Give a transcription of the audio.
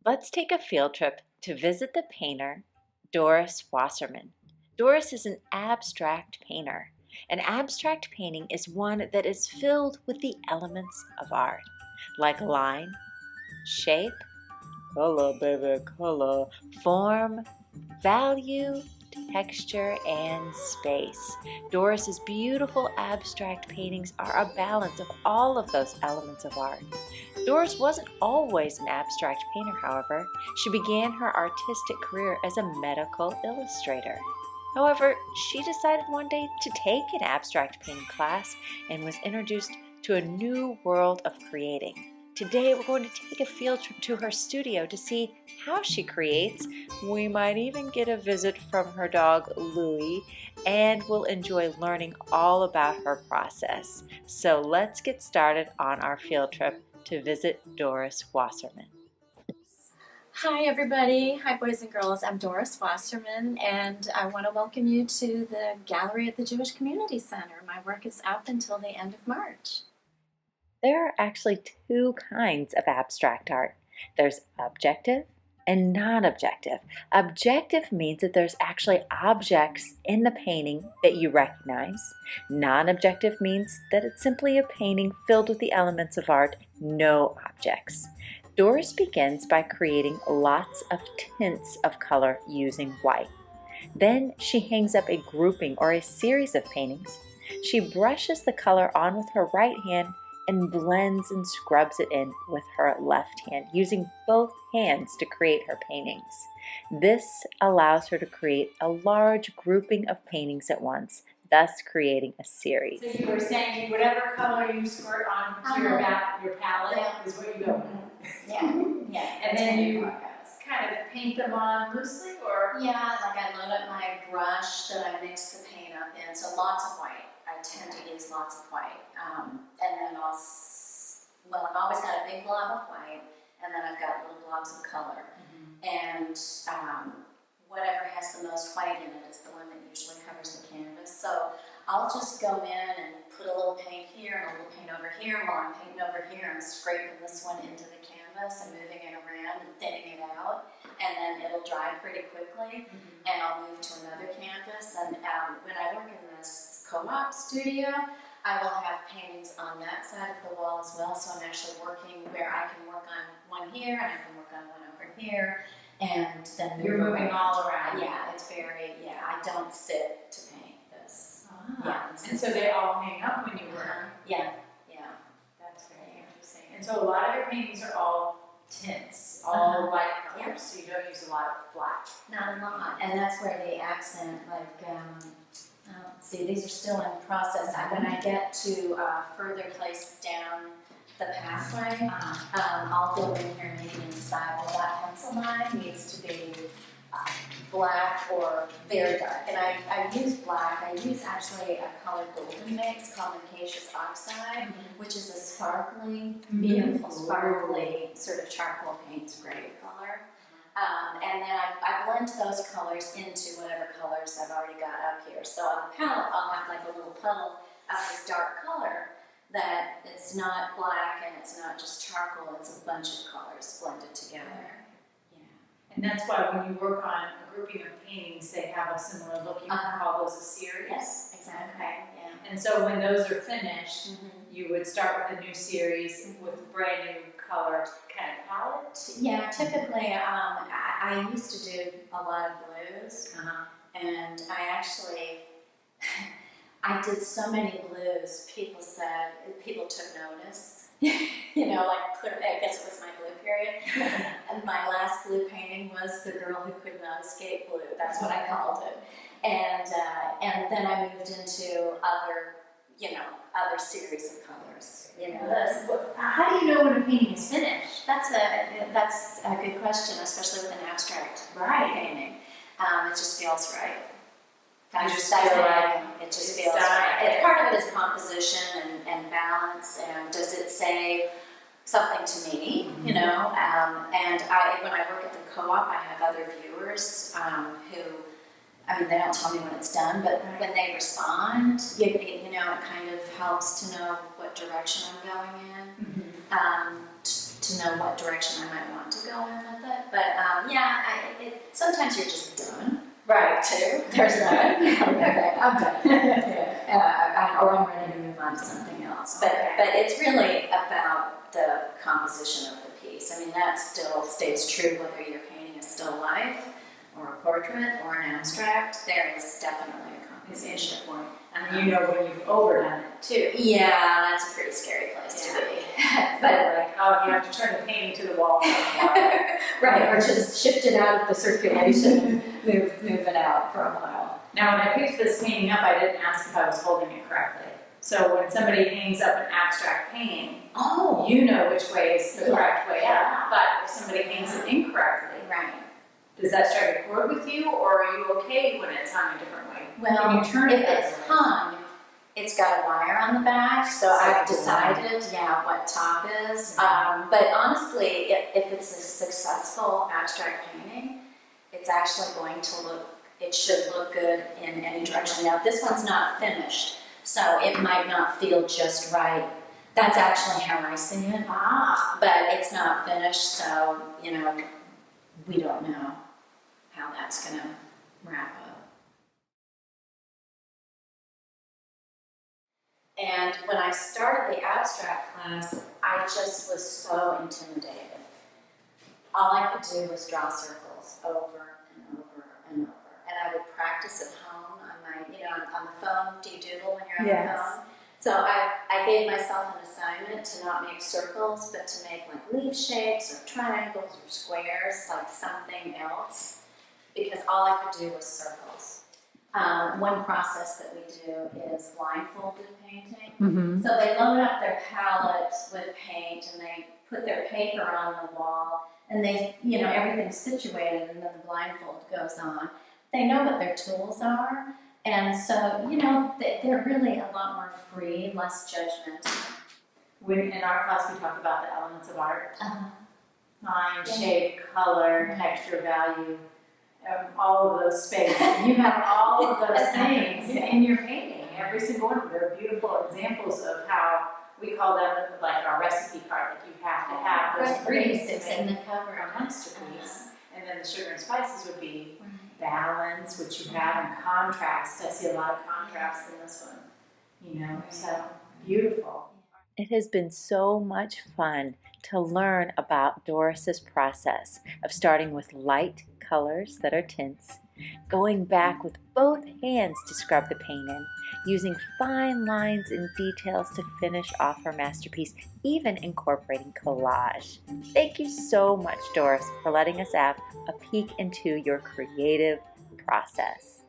Let's take a field trip to visit the painter, Doris Wasserman. Doris is an abstract painter. An abstract painting is one that is filled with the elements of art, like line, shape, color, baby, color, form, value, texture, and space. Doris's beautiful abstract paintings are a balance of all of those elements of art. Doris wasn't always an abstract painter, however. She began her artistic career as a medical illustrator. However, she decided one day to take an abstract painting class and was introduced to a new world of creating. Today, we're going to take a field trip to her studio to see how she creates. We might even get a visit from her dog, Louie, and we'll enjoy learning all about her process. So let's get started on our field trip to visit Doris Wasserman. Hi everybody, hi boys and girls, I'm Doris Wasserman and I want to welcome you to the gallery at the Jewish Community Center. My work is up until the end of March. There are actually two kinds of abstract art. There's objective and non-objective. Objective means that there's actually objects in the painting that you recognize. Non-objective means that it's simply a painting filled with the elements of art, no objects. Doris begins by creating lots of tints of color using white. Then she hangs up a grouping or a series of paintings. She brushes the color on with her right hand and blends and scrubs it in with her left hand, using both hands to create her paintings. This allows her to create a large grouping of paintings at once, thus creating a series. So you were saying whatever color you squirt onto your palette is what you go with. Yeah. And then you kind of paint them on loosely, or? Yeah, like I load up my brush that I mix the paint up in, so lots of white. I tend to use lots of white. And then I've always got a big blob of white, and then I've got little blobs of color. And whatever has the most white in it is the one that usually covers the canvas. So I'll just go in and put a little paint here and a little paint over here. While I'm painting over here, I'm scraping this one into the canvas and moving it around and thinning it out. And then it'll dry pretty quickly, and I'll move to another canvas. And when I work in this co-op studio, I will have paintings on that side of the wall as well. So I'm actually working where I can work on one here and I can work on one over here. And then You're moving all around. Yeah, it's very, I don't sit to paint this. And so they all hang up when you work. Yeah. That's very interesting. And so a lot of your paintings are all tints, all light colors, so you don't use a lot of black. Not a lot. And that's where the accent, see, these are still in process. When I get to further place down the pathway, I'll go in here and maybe decide, well, that pencil line needs to be black or very dark. And I use black. I use actually a colored golden mix called Acacious Oxide, which is a sparkling, beautiful, sparkly sort of charcoal paint gray color. And then I blend those colors into whatever colors I've already got up here. So on the palette, I'll have like a little puddle of this dark color that it's not black and it's not just charcoal, it's a bunch of colors blended together. And that's why when you work on a grouping of paintings, they have a similar look. You can call those a series. Yes, exactly. Yeah. And so when those are finished, you would start with a new series with a brand new color kind of palette? Yeah, typically I used to do a lot of blues, and I did so many blues, people took notice. I guess it was my blue period. And my last blue painting was The Girl Who Could Not Escape Blue. That's what I called it. And then I moved into other series of colors. How do you know when a painting is finished? That's a good question, especially with an abstract painting. It just feels right. It just feels right. Part of it is composition and balance, and does it say something to me, And when I work at the co-op, I have other viewers who, they don't tell me when it's done, but when they respond, it kind of helps to know what direction I'm going in, to know what direction I might want to go in with it. But yeah, sometimes you're just done. Right. Too. There's that. Okay, I'm done. Or I'm ready to move on to something else. But it's really about the composition of the piece. I mean, that still stays true whether you're painting a still life or a portrait or an abstract. There is definitely a composition point. And you know when you've overdone it too. Yeah, that's a pretty scary place to be. But like, oh, you have to turn the painting to the wall. Right, or just shift it out of the circulation and move it out for a while. Now, when I picked this painting up, I didn't ask if I was holding it correctly. So when somebody hangs up an abstract painting, you know which way is the correct way out. But if somebody hangs it incorrectly, Right. does that strike a chord with you, or are you okay when it's hung a different way? Well, Can you turn if it that it's way? hung, it's got a wire on the back, so I've decided, what top is. But honestly, if it's a successful abstract painting, it's actually going to it should look good in any direction. Now, this one's not finished, so it might not feel just right. That's actually how I see it. But it's not finished, so, we don't know how that's going to wrap up. And when I started the abstract class, I just was so intimidated. All I could do was draw circles over and over and over. And I would practice at home on my, on the phone. Do you doodle when you're on the phone? So I gave myself an assignment to not make circles, but to make like leaf shapes or triangles or squares, like something else, because all I could do was circles. One process that we do is blindfolded painting. Mm-hmm. So they load up their palettes with paint and they put their paper on the wall and they, everything's situated and then the blindfold goes on. They know what their tools are, and so, they're really a lot more free, less judgmental. In our class, we talk about the elements of art. Line, shape, color, texture, value. All of those spaces. You have all of those things in your painting. Every single one of them. They're beautiful examples of how we call them like our recipe card. Like you have to have those ingredients to in make the cover a masterpiece. And then the sugar and spices would be balance, which you have, and contrast. I see a lot of contrast in this one. So beautiful. It has been so much fun to learn about Doris's process of starting with light colors that are tints, going back with both hands to scrub the paint in, using fine lines and details to finish off her masterpiece, even incorporating collage. Thank you so much, Doris, for letting us have a peek into your creative process.